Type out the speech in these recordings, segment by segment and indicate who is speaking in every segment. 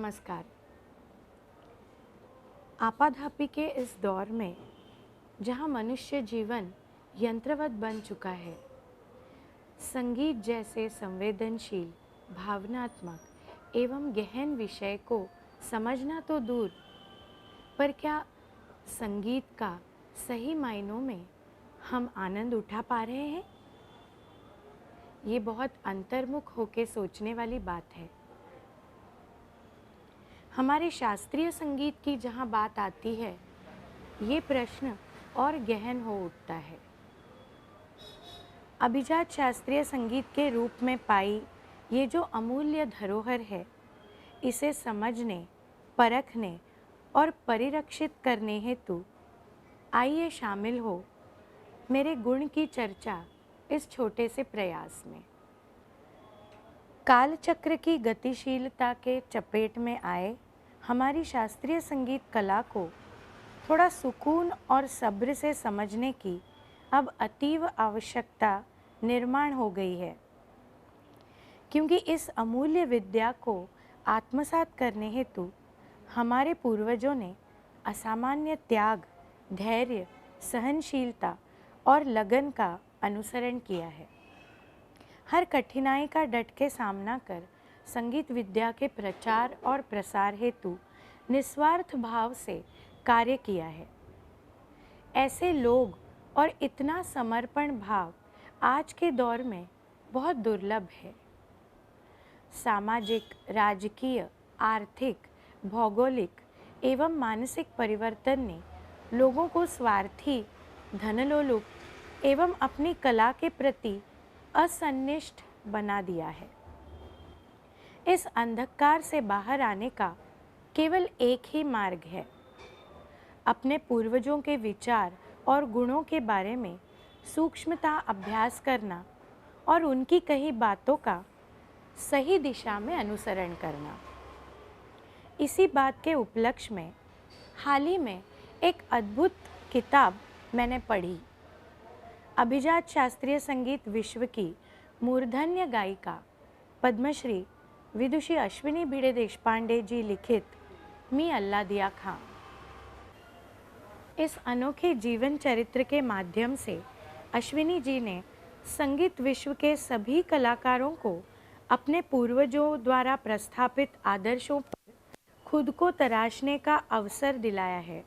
Speaker 1: नमस्कार। आपाधापी के इस दौर में जहाँ मनुष्य जीवन यंत्रवत बन चुका है, संगीत जैसे संवेदनशील, भावनात्मक एवं गहन विषय को समझना तो दूर, पर क्या संगीत का सही मायनों में हम आनंद उठा पा रहे हैं? ये बहुत अंतर्मुख होकर सोचने वाली बात है। हमारे शास्त्रीय संगीत की जहाँ बात आती है, ये प्रश्न और गहन हो उठता है। अभिजात शास्त्रीय संगीत के रूप में पाई ये जो अमूल्य धरोहर है, इसे समझने, परखने और परिरक्षित करने हेतु आइए शामिल हो मेरे गुण की चर्चा इस छोटे से प्रयास में। कालचक्र की गतिशीलता के चपेट में आए हमारी शास्त्रीय संगीत कला को थोड़ा सुकून और सब्र से समझने की अब अतीव आवश्यकता निर्माण हो गई है, क्योंकि इस अमूल्य विद्या को आत्मसात करने हेतु हमारे पूर्वजों ने असामान्य त्याग, धैर्य, सहनशीलता और लगन का अनुसरण किया है। हर कठिनाई का डट के सामना कर संगीत विद्या के प्रचार और प्रसार हेतु निस्वार्थ भाव से कार्य किया है। ऐसे लोग और इतना समर्पण भाव आज के दौर में बहुत दुर्लभ है। सामाजिक, राजकीय, आर्थिक, भौगोलिक एवं मानसिक परिवर्तन ने लोगों को स्वार्थी, धनलोलुप एवं अपनी कला के प्रति असन्निष्ठ बना दिया है। इस अंधकार से बाहर आने का केवल एक ही मार्ग है, अपने पूर्वजों के विचार और गुणों के बारे में सूक्ष्मता अभ्यास करना और उनकी कही बातों का सही दिशा में अनुसरण करना। इसी बात के उपलक्ष्य में हाल ही में एक अद्भुत किताब मैंने पढ़ी। अभिजात शास्त्रीय संगीत विश्व की मूर्धन्य गायिका पद्मश्री विदुषी अश्विनी भिड़े देशपांडे जी लिखित मी अल्लाह दिया खां। इस अनोखे जीवन चरित्र के माध्यम से अश्विनी जी ने संगीत विश्व के सभी कलाकारों को अपने पूर्वजों द्वारा प्रस्थापित आदर्शों पर खुद को तराशने का अवसर दिलाया है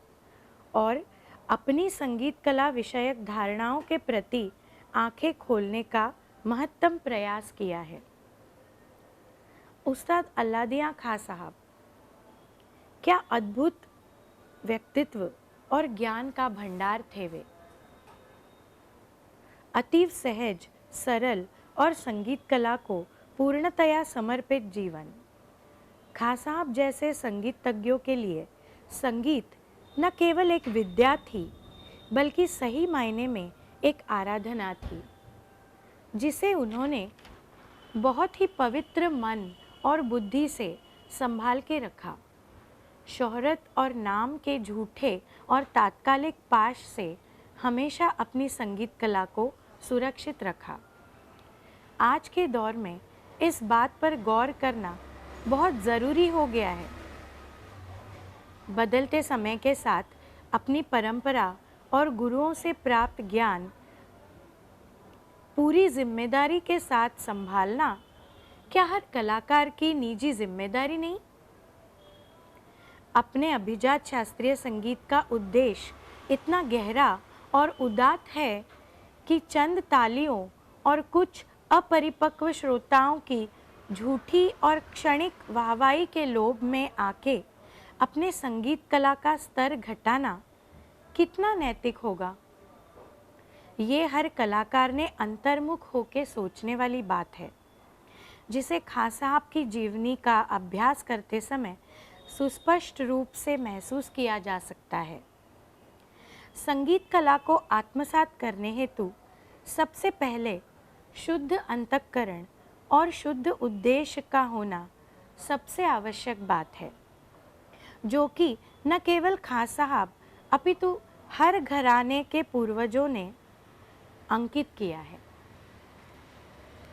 Speaker 1: और अपनी संगीत कला विषयक धारणाओं के प्रति आंखें खोलने का महत्तम प्रयास किया है। उस्ताद अल्लाह दिया खां साहब, क्या अद्भुत व्यक्तित्व और ज्ञान का भंडार थे वे। अतीव सहज, सरल और संगीत कला को पूर्णतया समर्पित जीवन। खां साहब जैसे संगीतज्ञों के लिए संगीत न केवल एक विद्या थी, बल्कि सही मायने में एक आराधना थी, जिसे उन्होंने बहुत ही पवित्र मन और बुद्धि से संभाल के रखा। शोहरत और नाम के झूठे और तात्कालिक पाश से हमेशा अपनी संगीत कला को सुरक्षित रखा। आज के दौर में इस बात पर गौर करना बहुत ज़रूरी हो गया है। बदलते समय के साथ अपनी परंपरा और गुरुओं से प्राप्त ज्ञान पूरी जिम्मेदारी के साथ संभालना क्या हर कलाकार की निजी जिम्मेदारी नहीं? अपने अभिजात शास्त्रीय संगीत का उद्देश्य इतना गहरा और उदात्त है कि चंद तालियों और कुछ अपरिपक्व श्रोताओं की झूठी और क्षणिक वाहवाही के लोभ में आके अपने संगीत कला का स्तर घटाना कितना नैतिक होगा? ये हर कलाकार ने अंतर्मुख होकर सोचने वाली बात है, जिसे खां साहब की जीवनी का अभ्यास करते समय सुस्पष्ट रूप से महसूस किया जा सकता है। संगीत कला को आत्मसात करने हेतु सबसे पहले शुद्ध अंतःकरण और शुद्ध उद्देश्य का होना सबसे आवश्यक बात है, जो कि न केवल खां साहब अपितु हर घराने के पूर्वजों ने अंकित किया है।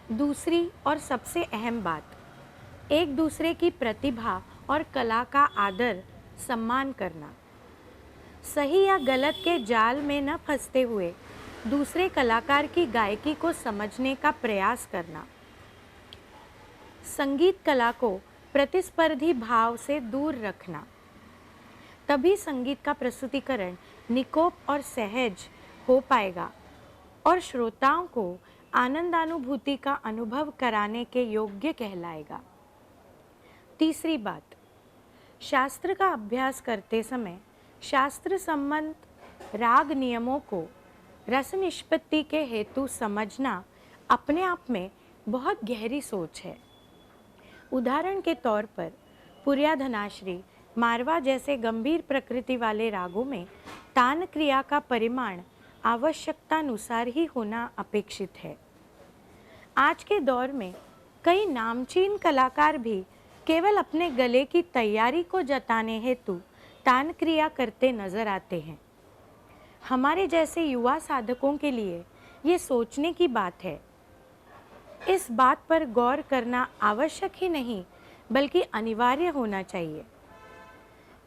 Speaker 1: दूसरी और सबसे अहम बात, एक दूसरे की प्रतिभा और कला का आदर सम्मान करना। सही या गलत के जाल में न फंसते हुए दूसरे कलाकार की गायकी को समझने का प्रयास करना। संगीत कला को प्रतिस्पर्धी भाव से दूर रखना। तभी संगीत का प्रस्तुतिकरण निकोप और सहज हो पाएगा और श्रोताओं को आनंदानुभूति का अनुभव कराने के योग्य कहलाएगा। तीसरी बात, शास्त्र का अभ्यास करते समय शास्त्र संबंध राग नियमों को रस निष्पत्ति के हेतु समझना अपने आप में बहुत गहरी सोच है। उदाहरण के तौर पर पुरिया धनाश्री, मारवा जैसे गंभीर प्रकृति वाले रागों में तान क्रिया का परिमाण आवश्यकतानुसार ही होना अपेक्षित है। आज के दौर में कई नामचीन कलाकार भी केवल अपने गले की तैयारी को जताने हेतु तान क्रिया करते नजर आते हैं। हमारे जैसे युवा साधकों के लिए ये सोचने की बात है। इस बात पर गौर करना आवश्यक ही नहीं बल्कि अनिवार्य होना चाहिए।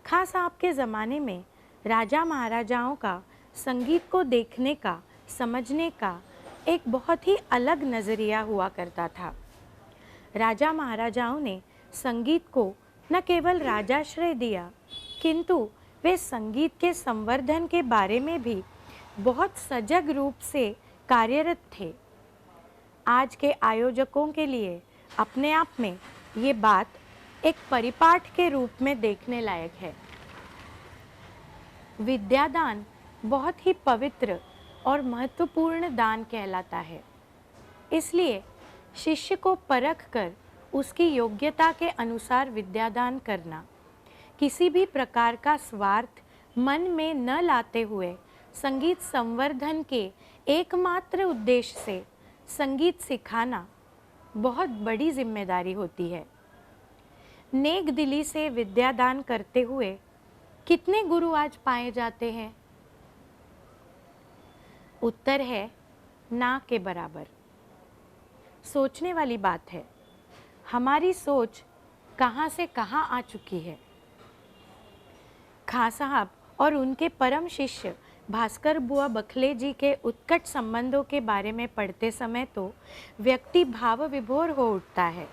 Speaker 1: खास आपके ज़माने में राजा महाराजाओं का संगीत को देखने का, समझने का एक बहुत ही अलग नज़रिया हुआ करता था। राजा महाराजाओं ने संगीत को न केवल राजाश्रय दिया, किंतु वे संगीत के संवर्धन के बारे में भी बहुत सजग रूप से कार्यरत थे। आज के आयोजकों के लिए अपने आप में ये बात एक परिपाठ के रूप में देखने लायक है। विद्यादान बहुत ही पवित्र और महत्वपूर्ण दान कहलाता है। इसलिए शिष्य को परख कर उसकी योग्यता के अनुसार विद्यादान करना, किसी भी प्रकार का स्वार्थ मन में न लाते हुए संगीत संवर्धन के एकमात्र उद्देश्य से संगीत सिखाना बहुत बड़ी जिम्मेदारी होती है। नेक दिली से विद्यादान करते हुए कितने गुरु आज पाए जाते हैं? उत्तर है ना के बराबर। सोचने वाली बात है, हमारी सोच कहाँ से कहाँ आ चुकी है। खां साहब और उनके परम शिष्य भास्कर बुआ बखले जी के उत्कट संबंधों के बारे में पढ़ते समय तो व्यक्ति भाव विभोर हो उठता है।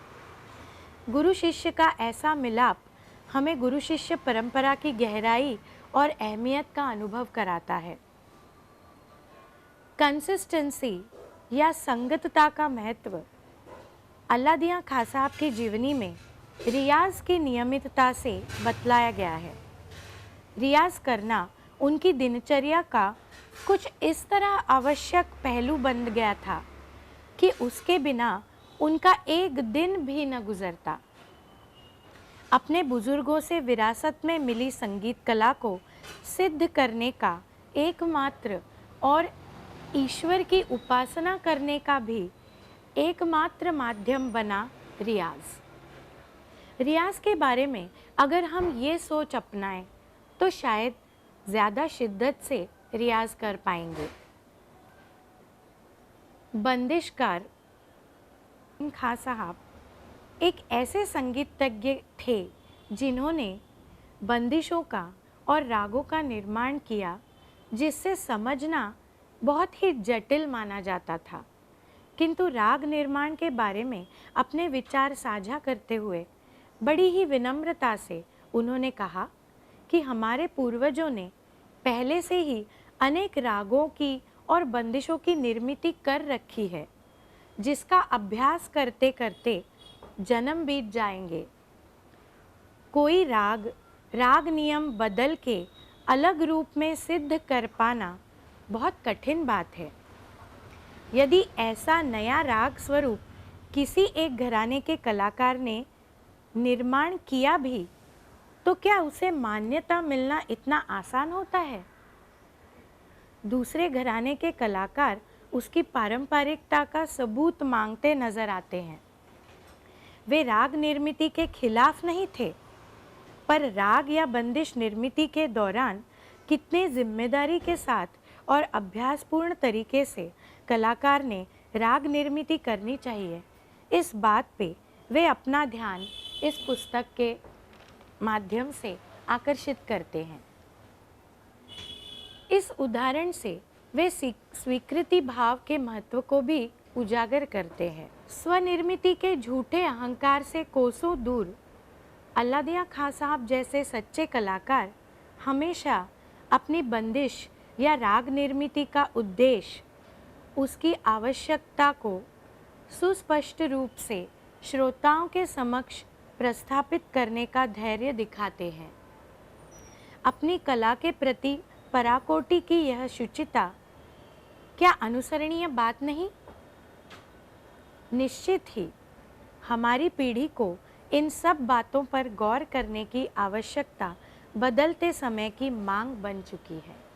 Speaker 1: गुरु शिष्य का ऐसा मिलाप हमें गुरु शिष्य परंपरा की गहराई और अहमियत का अनुभव कराता है। कंसिस्टेंसी या संगतता का महत्व अल्लादिया खां साहब की जीवनी में रियाज की नियमितता से बतलाया गया है। रियाज करना उनकी दिनचर्या का कुछ इस तरह आवश्यक पहलू बन गया था कि उसके बिना उनका एक दिन भी न गुजरता। अपने बुजुर्गों से विरासत में मिली संगीत कला को सिद्ध करने का एकमात्र और ईश्वर की उपासना करने का भी एकमात्र माध्यम बना रियाज। रियाज के बारे में अगर हम ये सोच अपनाएं तो शायद ज़्यादा शिद्दत से रियाज कर पाएंगे। बंदिशकार खां साहब एक ऐसे संगीतज्ञ थे जिन्होंने बंदिशों का और रागों का निर्माण किया जिससे समझना बहुत ही जटिल माना जाता था, किंतु राग निर्माण के बारे में अपने विचार साझा करते हुए बड़ी ही विनम्रता से उन्होंने कहा कि हमारे पूर्वजों ने पहले से ही अनेक रागों की और बंदिशों की निर्मित कर रखी है, जिसका अभ्यास करते करते जन्म बीत जाएंगे। कोई राग नियम बदल के अलग रूप में सिद्ध कर पाना बहुत कठिन बात है। यदि ऐसा नया राग स्वरूप किसी एक घराने के कलाकार ने निर्माण किया भी तो क्या उसे मान्यता मिलना इतना आसान होता है? दूसरे घराने के कलाकार उसकी पारंपरिकता का सबूत मांगते नजर आते हैं। वे राग निर्मिति के खिलाफ नहीं थे, पर राग या बंदिश निर्मिति के दौरान कितने जिम्मेदारी के साथ और अभ्यासपूर्ण तरीके से कलाकार ने राग निर्मिति करनी चाहिए, इस बात पे वे अपना ध्यान इस पुस्तक के माध्यम से आकर्षित करते हैं। इस उदाहरण से वे स्वीकृति भाव के महत्व को भी उजागर करते हैं। स्वनिर्मिति के झूठे अहंकार से कोसों दूर अल्लादिया खां साहब जैसे सच्चे कलाकार हमेशा अपनी बंदिश या राग निर्मिति का उद्देश्य, उसकी आवश्यकता को सुस्पष्ट रूप से श्रोताओं के समक्ष प्रस्थापित करने का धैर्य दिखाते हैं। अपनी कला के प्रति पराकोटि की यह शुचिता क्या अनुसरणीय बात नहीं? निश्चित ही हमारी पीढ़ी को इन सब बातों पर गौर करने की आवश्यकता बदलते समय की मांग बन चुकी है।